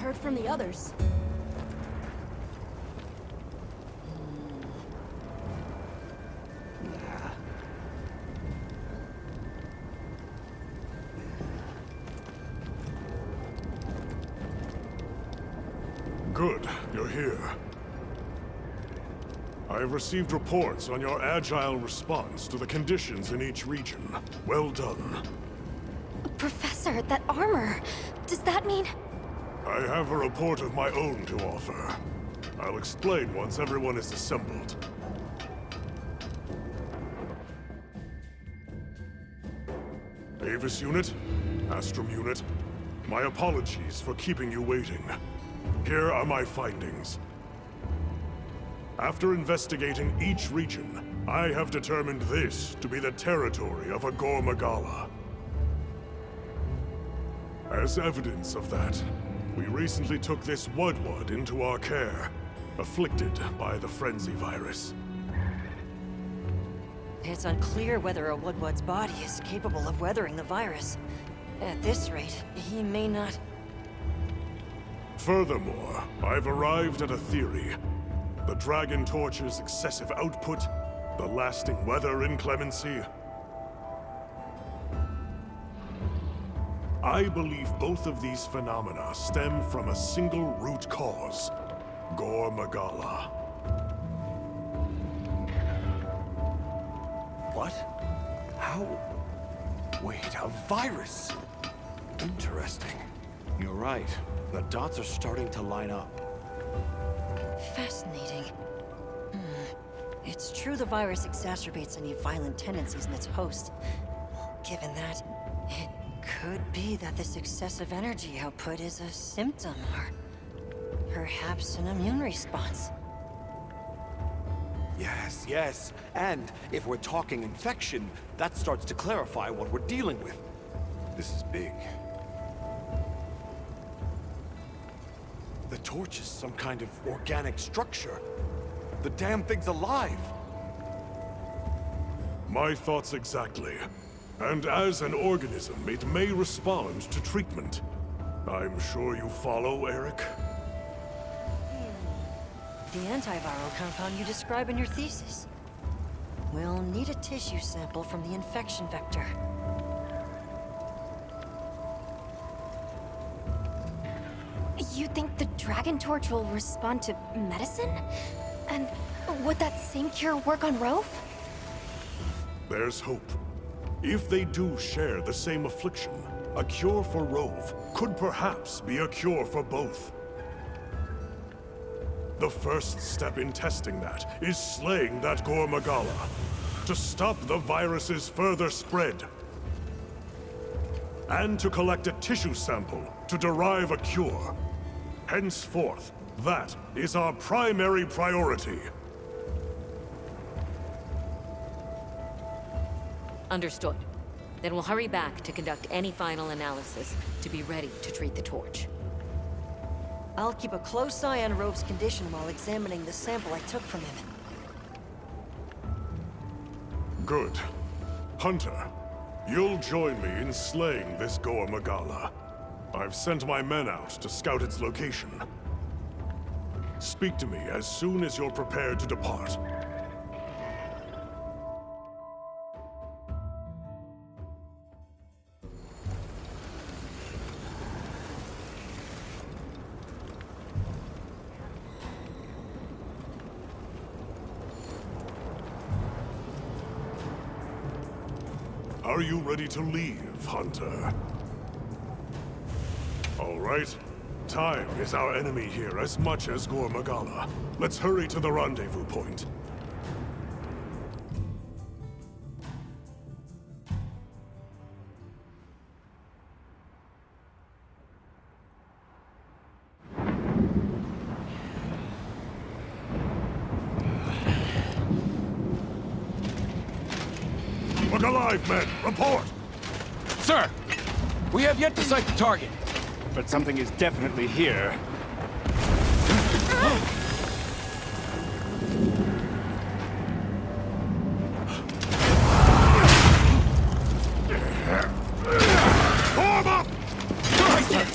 heard from the others. Good, you're here. I have received reports on your agile response to the conditions in each region. Well done. Professor, that armor... does that mean... I have a report of my own to offer. I'll explain once everyone is assembled. Avis Unit, Astrum Unit, my apologies for keeping you waiting. Here are my findings. After investigating each region, I have determined this to be the territory of a Gore Magala. As evidence of that, we recently took this Wudwud into our care, afflicted by the Frenzy virus. It's unclear whether a Wudwud's body is capable of weathering the virus. At this rate, he may not... Furthermore, I've arrived at a theory. The Dragon Torch's excessive output, the lasting weather inclemency. I believe both of these phenomena stem from a single root cause, Gore Magala. What? How? Wait, a virus? Interesting. You're right. The dots are starting to line up. Fascinating. It's true the virus exacerbates any violent tendencies in its host. Given that, it could be that this excessive energy output is a symptom, or perhaps an immune response. Yes, yes. And if we're talking infection, that starts to clarify what we're dealing with. This is big. The torch is some kind of organic structure. The damn thing's alive. My thoughts exactly. And as an organism, it may respond to treatment. I'm sure you follow, Eric? The antiviral compound you describe in your thesis. We'll need a tissue sample from the infection vector. You think the Dragon Torch will respond to medicine? And would that same cure work on Rove? There's hope. If they do share the same affliction, a cure for Rove could perhaps be a cure for both. The first step in testing that is slaying that Gore Magala, to stop the virus's further spread. And to collect a tissue sample to derive a cure. Henceforth, that is our primary priority. Understood. Then we'll hurry back to conduct any final analysis to be ready to treat the torch. I'll keep a close eye on Rove's condition while examining the sample I took from him. Good. Hunter, you'll join me in slaying this Gore Magala. I've sent my men out to scout its location. Speak to me as soon as you're prepared to depart. Are you ready to leave, Hunter? All right. Time is our enemy here as much as Gore Magala. Let's hurry to the rendezvous point. Look alive, men! Report! Sir! We have yet to sight the target, but something is definitely here. Form up! Right, sir!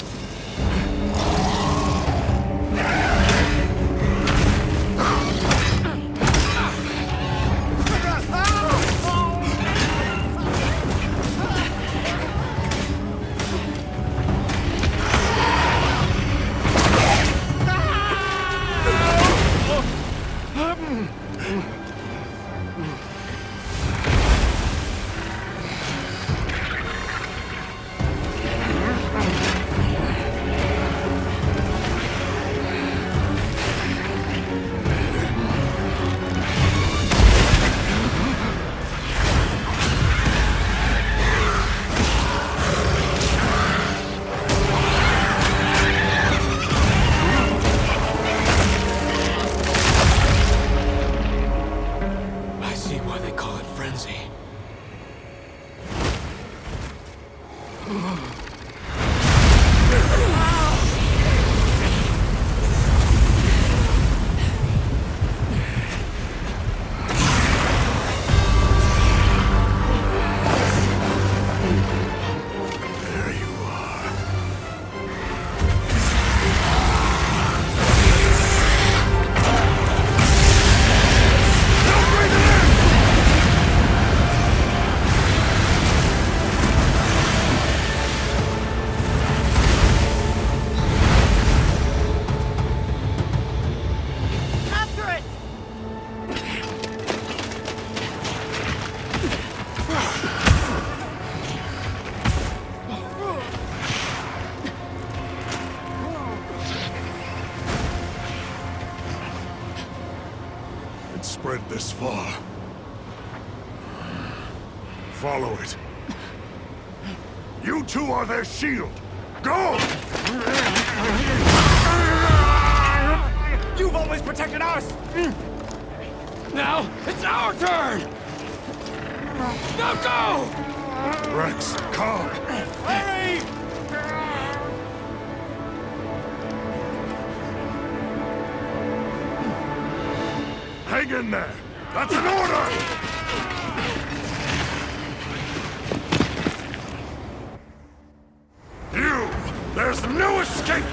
frenzy. There you are. After it! It spread this far. Follow it. You two are their shield. Go! You've always protected us! Now, it's our turn! Now go! Rex, calm. Hurry! Hang in there. That's an order! You! There's no escape!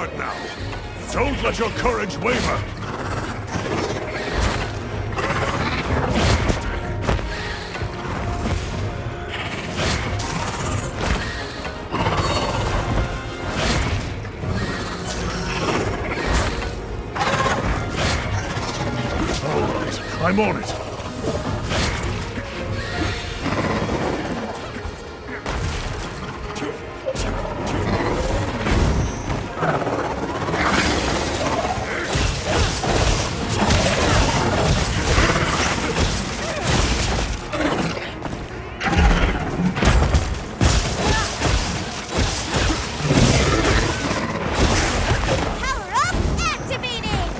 guard now. Don't let your courage waver. All right, I'm on it. Power up, activating!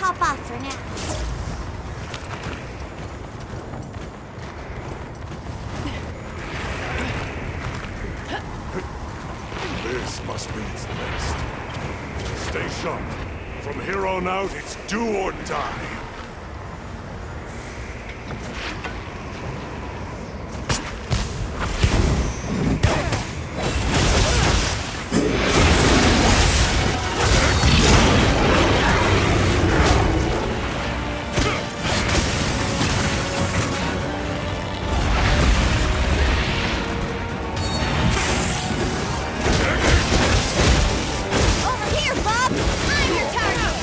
hop off for now. This must be its nest. Stay sharp. From here on out, it's do or die. Over here, Bob! I'm your target!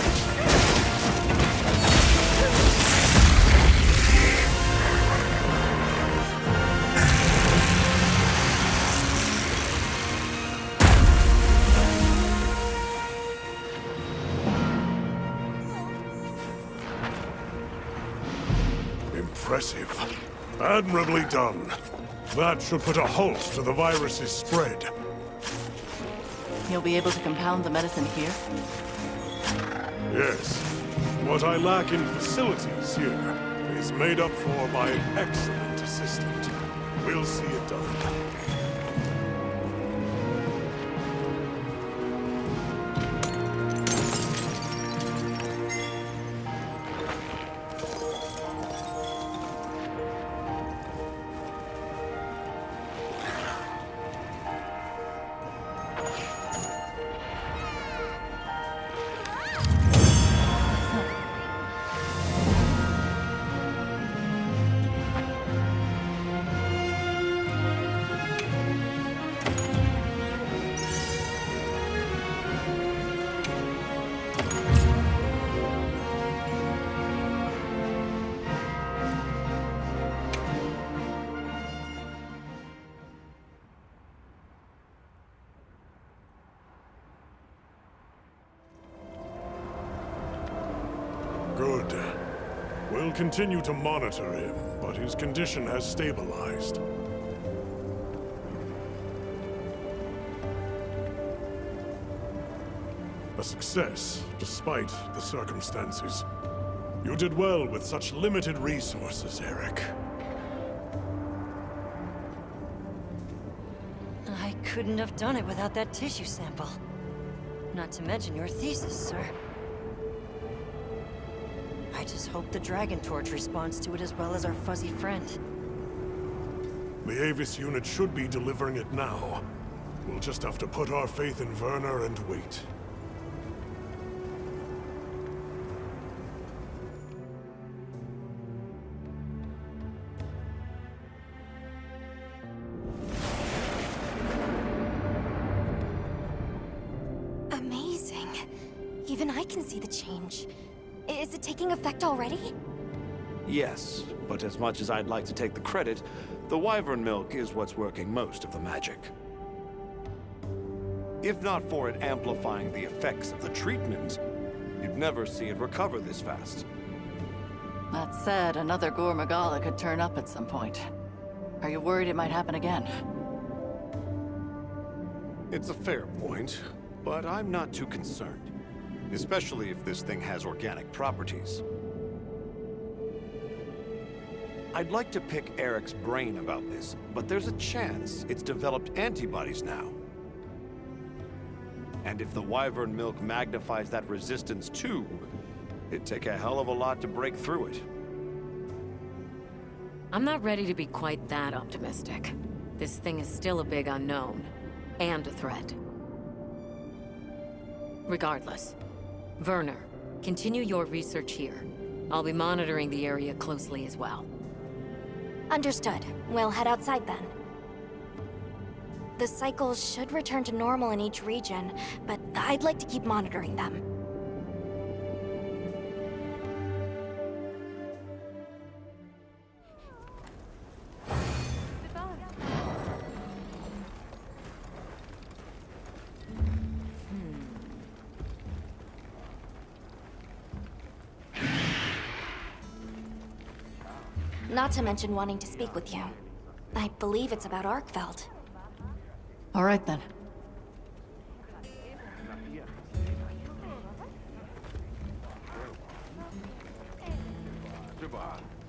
Impressive. Admirably done. That should put a halt to the virus's spread. You'll be able to compound the medicine here? Yes. What I lack in facilities here is made up for by an excellent assistant. We'll see it done. Good. We'll continue to monitor him, but his condition has stabilized. A success, despite the circumstances. You did well with such limited resources, Eric. I couldn't have done it without that tissue sample. Not to mention your thesis, sir. I just hope the Dragon Torch responds to it as well as our fuzzy friend. The Avis unit should be delivering it now. We'll just have to put our faith in Werner and wait. Amazing. Even I can see the change. Is it taking effect already? Yes, but as much as I'd like to take the credit, the wyvern milk is what's working most of the magic. If not for it amplifying the effects of the treatment, you'd never see it recover this fast. That said, another Gore Magala could turn up at some point. Are you worried it might happen again? It's a fair point, but I'm not too concerned. Especially if this thing has organic properties. I'd like to pick Eric's brain about this, but there's a chance it's developed antibodies now. And if the wyvern milk magnifies that resistance too, it'd take a hell of a lot to break through it. I'm not ready to be quite that optimistic. This thing is still a big unknown, and a threat. Regardless, Werner, continue your research here. I'll be monitoring the area closely as well. Understood. We'll head outside then. The cycles should return to normal in each region, but I'd like to keep monitoring them. Not to mention wanting to speak with you. I believe it's about Arkfeld. All right then. move on.